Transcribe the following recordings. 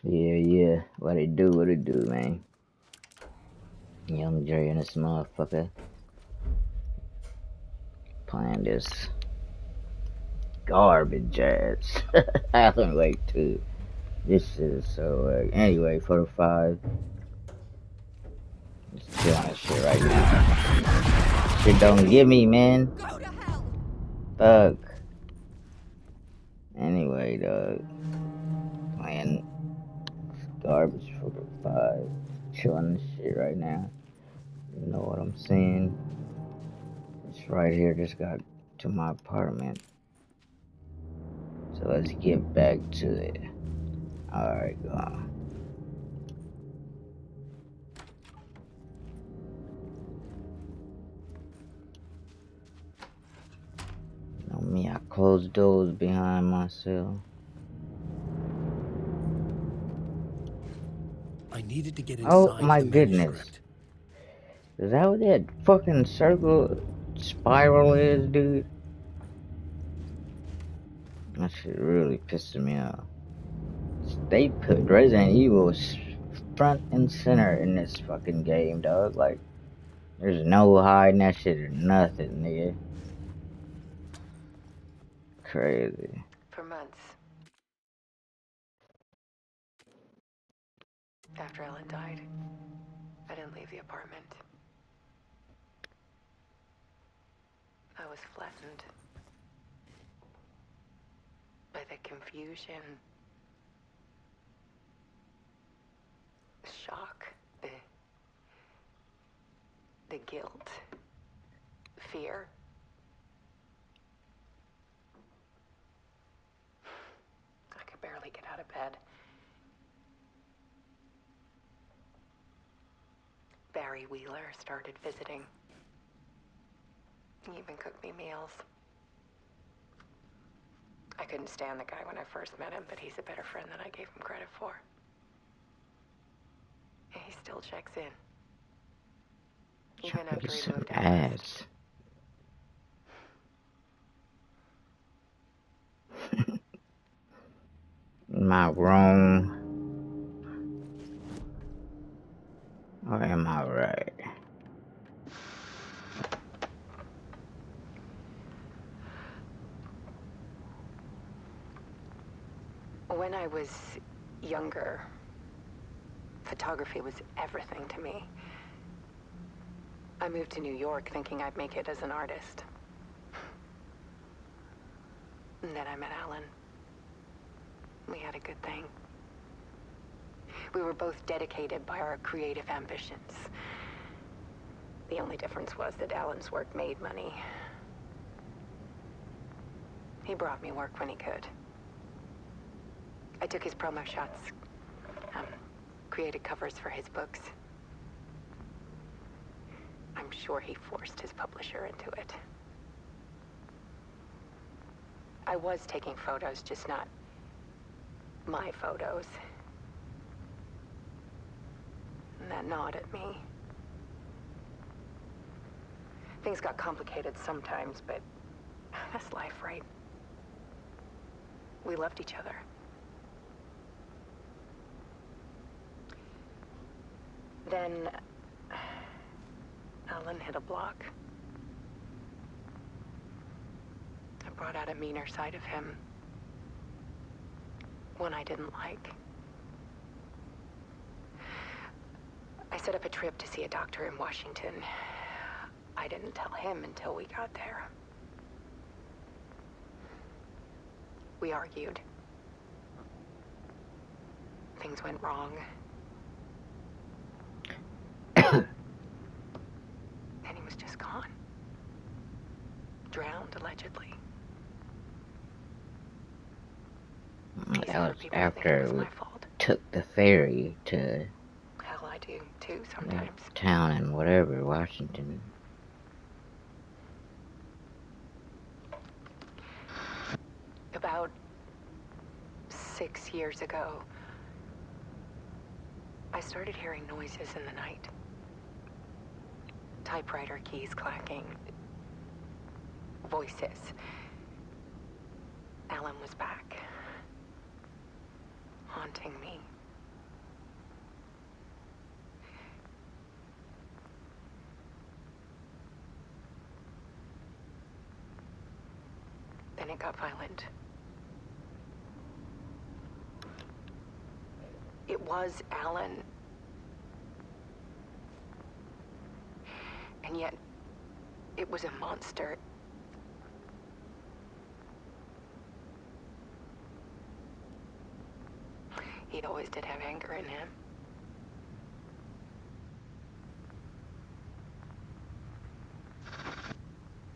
Yeah, yeah. What it do? What it do, man? Young Dre and this motherfucker playing this garbage ass. Alan Wake 2. This shit is so anyway, photo 5. Just chill on this shit right now. Shit don't give me, man. Go to hell. Fuck. Anyway, dog. Playing garbage photo 5. Chill on this shit right now. You know what I'm saying? It's right here. Just got to my apartment. So let's get back to it. Alright, go on. You know me, I close doors behind myself. I needed to get Oh inside my the goodness. manuscript. Is that what that fucking circle spiral is, dude? That shit really pissing me off. They put Resident Evil front and center in this fucking game, dog. Like, there's no hiding that shit or nothing, nigga. Crazy. For months after Ellen died, I didn't leave the apartment. I was flattened by the confusion, the shock, the guilt, fear. I could barely get out of bed. Barry Wheeler started visiting. He even cooked me meals. I couldn't stand the guy when I first met him, but he's a better friend than I gave him credit for. And he still checks in. Even Trying to after get he some moved out west. ass. Am I wrong? Or am I right? When I was younger, photography was everything to me. I moved to New York thinking I'd make it as an artist. And then I met Alan. We had a good thing. We were both dedicated by our creative ambitions. The only difference was that Alan's work made money. He brought me work when he could. I took his promo shots, created covers for his books. I'm sure he forced his publisher into it. I was taking photos, just not my photos. And that gnawed at me. Things got complicated sometimes, but that's life, right? We loved each other. Then Alan hit a block. I brought out a meaner side of him. One I didn't like. I set up a trip to see a doctor in Washington. I didn't tell him until we got there. We argued. Things went wrong. And he was just gone. Drowned, allegedly. That Easy for was people to think it after was we my fault. took the ferry to Hell, I do, too, that sometimes. town in whatever, Washington. About 6 years ago, I started hearing noises in the night. Typewriter keys clacking. Voices. Alan was back. Haunting me. it got violent. It was Alan. And yet, it was a monster. He always did have anger in him.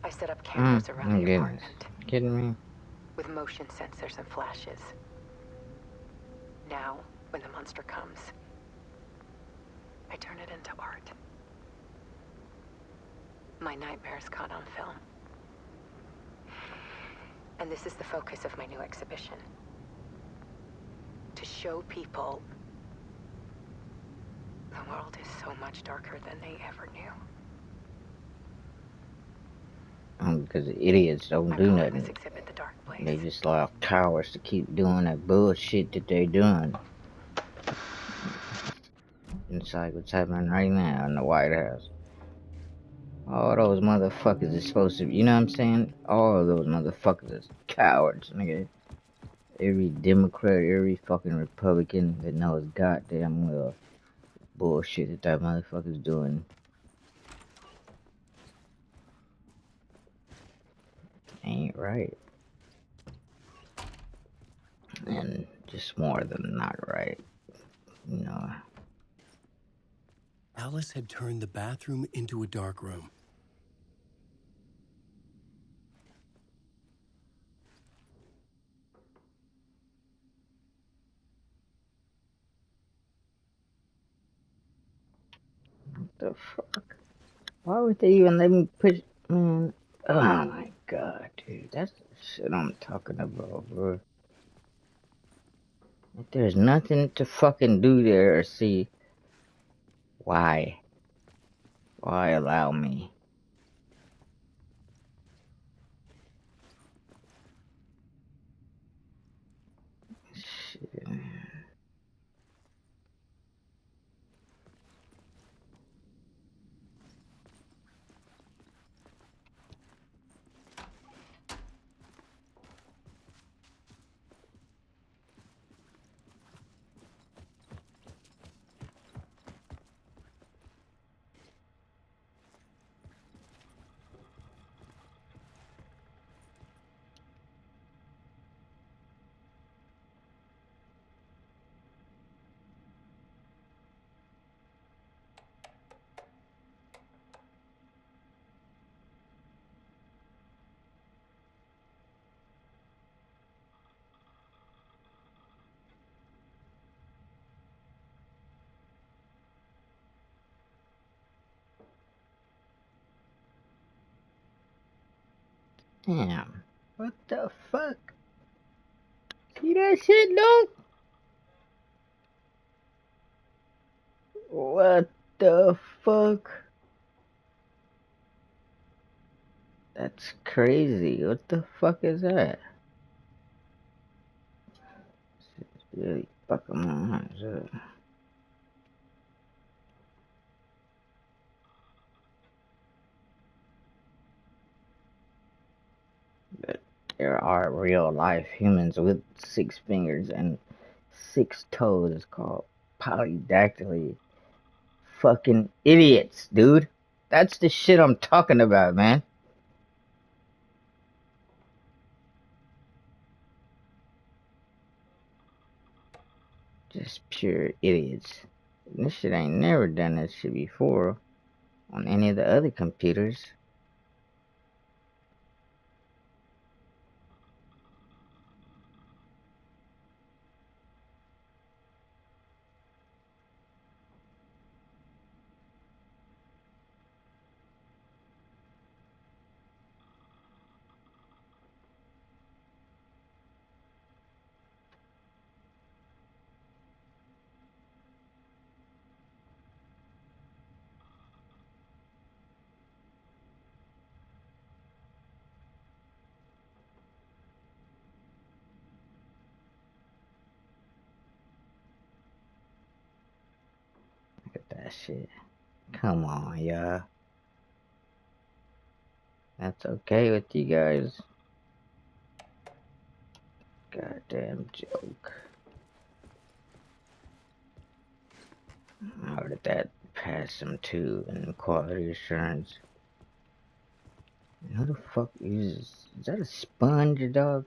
I set up cameras around the apartment. Kidding me? With motion sensors and flashes. Now, when the monster comes, I turn it into art. My nightmares caught on film. And this is the focus of my new exhibition. To show people the world is so much darker than they ever knew. Because the idiots don't do nothing. This exhibit, The Dark Place. They just allow cowards to keep doing that bullshit that they're doing. Inside what's happening right now in the White House. All those motherfuckers is supposed to be, you know what I'm saying? All of those motherfuckers is cowards, nigga. Every Democrat, every fucking Republican that knows goddamn well bullshit that motherfucker's doing. Ain't right. And just more than not right. You know. Alice had turned the bathroom into a dark room. What the fuck? Why would they even let me put, man? Oh my god, dude. That's the shit I'm talking about, bro. If there's nothing to fucking do there or see, why? Why allow me? Shit. Damn. What the fuck? See that shit, dog? What the fuck? That's crazy. What the fuck is that? It's really fucking my eyes up. But there are real life humans with 6 fingers and 6 toes. It's called polydactyly. Fucking idiots, dude. That's the shit I'm talking about, man. Just pure idiots. This shit ain't never done this shit before on any of the other computers. Look at that shit. Come on, y'all. That's okay with you guys. damn joke. How did that pass him too in quality assurance? Who the fuck is that a sponge, dog?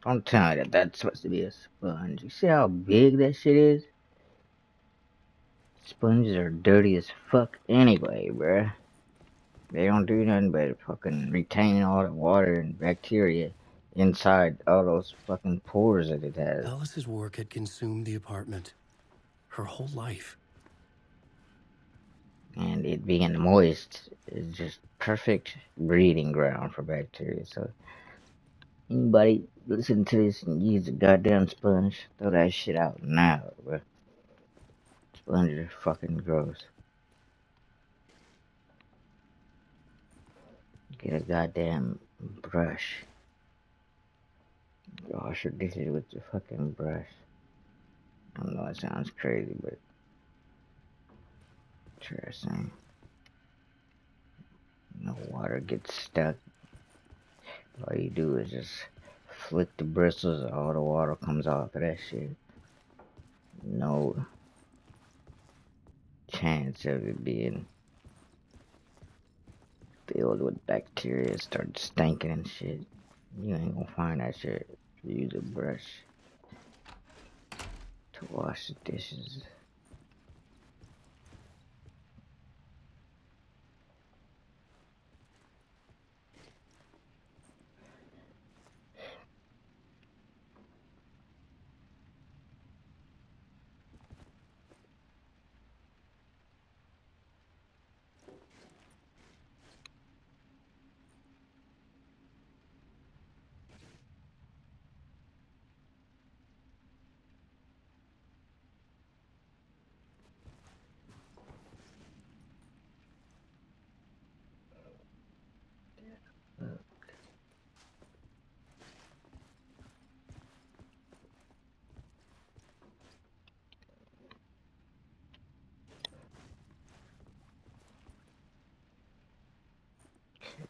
Don't tell me that that's supposed to be a sponge. You see how big that shit is? Sponges are dirty as fuck anyway, bruh. They don't do nothing but fucking retain all the water and bacteria inside all those fucking pores that it has. Alice's work had consumed the apartment. Her whole life. And it being moist is just perfect breeding ground for bacteria. So anybody listen to this and use a goddamn sponge, throw that shit out now, bruh. Sponges are fucking gross. Get a goddamn brush. Wash your dishes with your fucking brush. I know it sounds crazy, but interesting. No water gets stuck. All you do is just flick the bristles, all the water comes off of that shit. No chance of it being filled with bacteria, start stinking and shit. You ain't gonna find that shit if you use a brush to wash the dishes.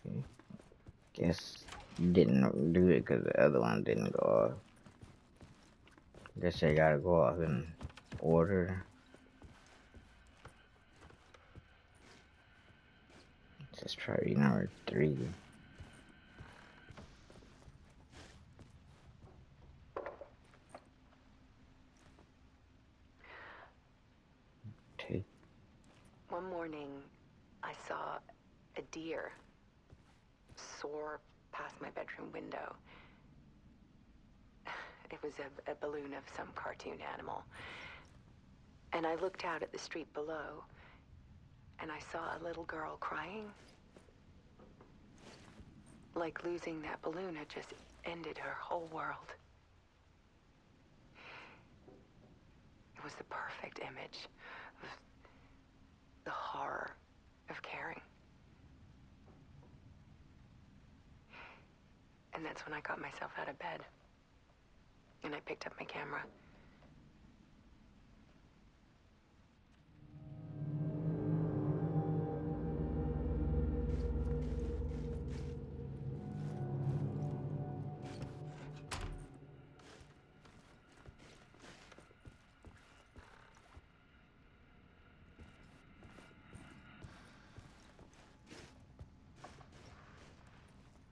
Okay. Guess didn't do it because the other one didn't go off. Guess they gotta go off in order. Let's try number 3. Take. One morning, I saw a deer soar past my bedroom window. It was a balloon of some cartoon animal. And I looked out at the street below, and I saw a little girl crying. Like losing that balloon had just ended her whole world. It was the perfect image of the horror of caring. And that's when I got myself out of bed. And I picked up my camera.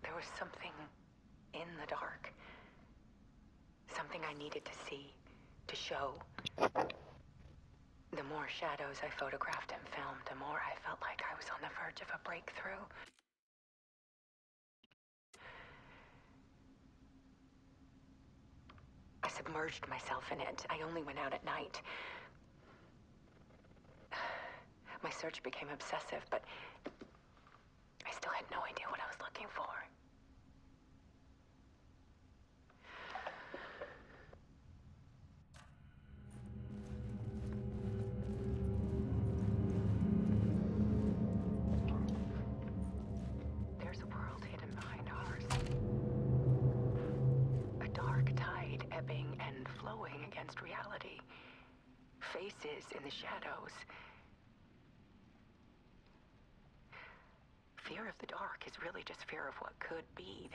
There was something in the dark. Something I needed to see, to show. The more shadows I photographed and filmed, the more I felt like I was on the verge of a breakthrough. I submerged myself in it. I only went out at night. My search became obsessive, but I still had no idea what I was looking for. There's a world hidden behind ours. A dark tide ebbing and flowing against reality. Faces in the shadows. Fear of the dark is really just fear of what could be,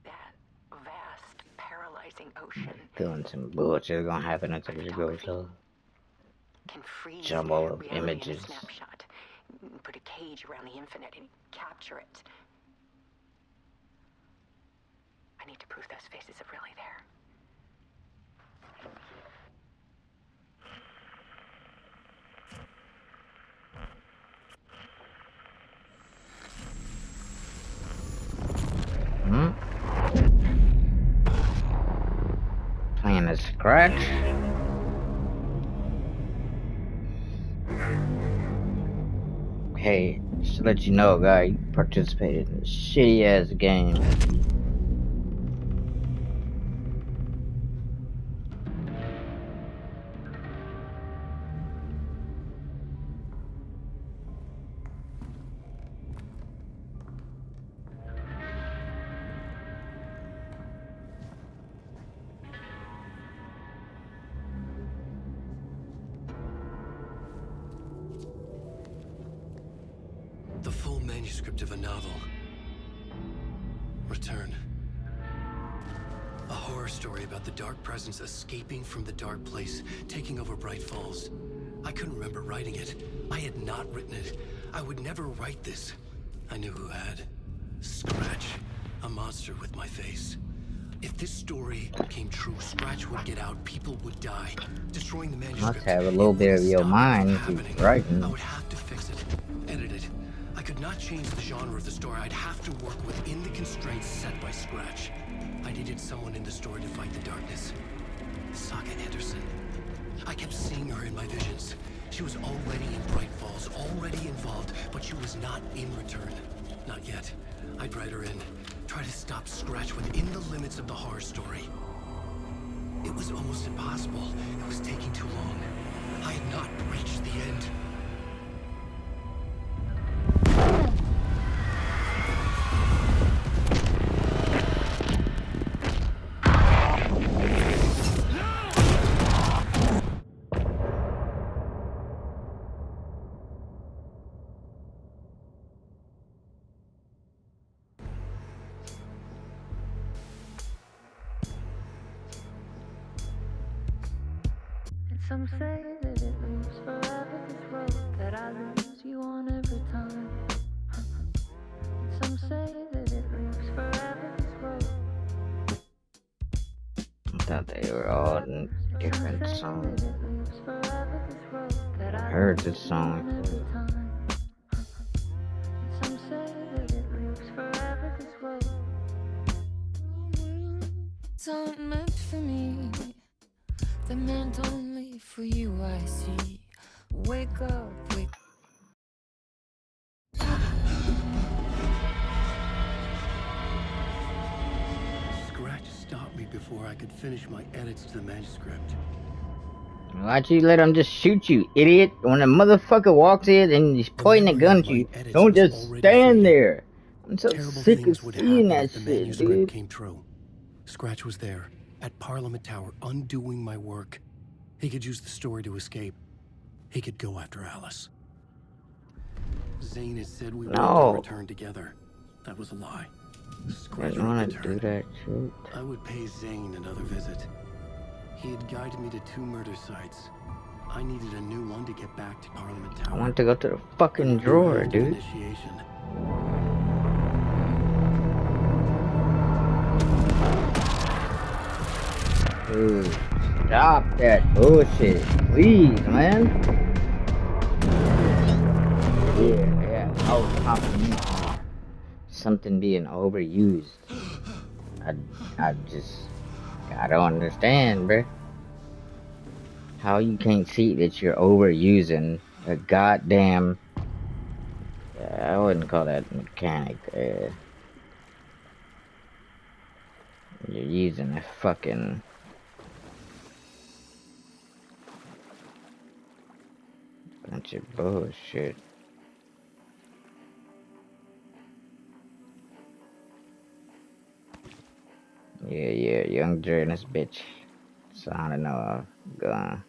that vast destabilizing ocean. Feeling some bullshit gonna happen until you go so. Can freeze Jumble of reality images. in a snapshot. Put a cage around the infinite and capture it. I need to prove those faces are really there. Playing a scratch. Hey, just to let you know, guy, you participated in a shitty ass game. The full manuscript of a novel. Return. A horror story about the dark presence escaping from the dark place, taking over Bright Falls. I couldn't remember writing it. I had not written it. I would never write this. I knew who had. Scratch. A monster with my face. If this story came true, Scratch would get out, people would die. Destroying the manuscript. Must have a little bit of your mind if happening. you're writing. I would have to fix it, edit it. I could not change the genre of the story. I'd have to work within the constraints set by Scratch. I needed someone in the story to fight the darkness. Saga Anderson. I kept seeing her in my visions. She was already in Bright Falls, already involved, but she was not in Return. Not yet. I'd write her in. Try to stop Scratch within the limits of the horror story. It was almost impossible. It was taking too long. I had not reached the end. Some say that it moves forever, this road that I lose you on every time. Some say that it moves forever, this road. I thought they were all in different songs. I heard this song. Some say that it moves forever, this road. It's not meant for me. They're meant only for you, I see. Wake up, wake Scratch stopped me before I could finish my edits to the manuscript. Why'd you let him just shoot you, idiot? When a motherfucker walks in and he's pointing a gun at you, don't just stand there. I'm so Terrible sick of things would seeing happen that if the shit, manuscript dude. came true. Scratch was there, at Parliament Tower, undoing my work. He could use the story to escape. He could go after Alice. Zane had said we were going to return together. That was a lie. Scratch I wanna would do return. that shit. I would pay Zane another visit. He had guided me to 2 murder sites. I needed a new one to get back to Parliament Tower. I want to go to the fucking A drawer, raft of dude. Initiation. Dude, stop that bullshit, please, man. Yeah, I was complimenting something being overused. I don't understand, bruh. How you can't see that you're overusing a goddamn, I wouldn't call that mechanic, you're using a fucking bunch of bullshit. Yeah, young Dre and this bitch. So I don't know, gun.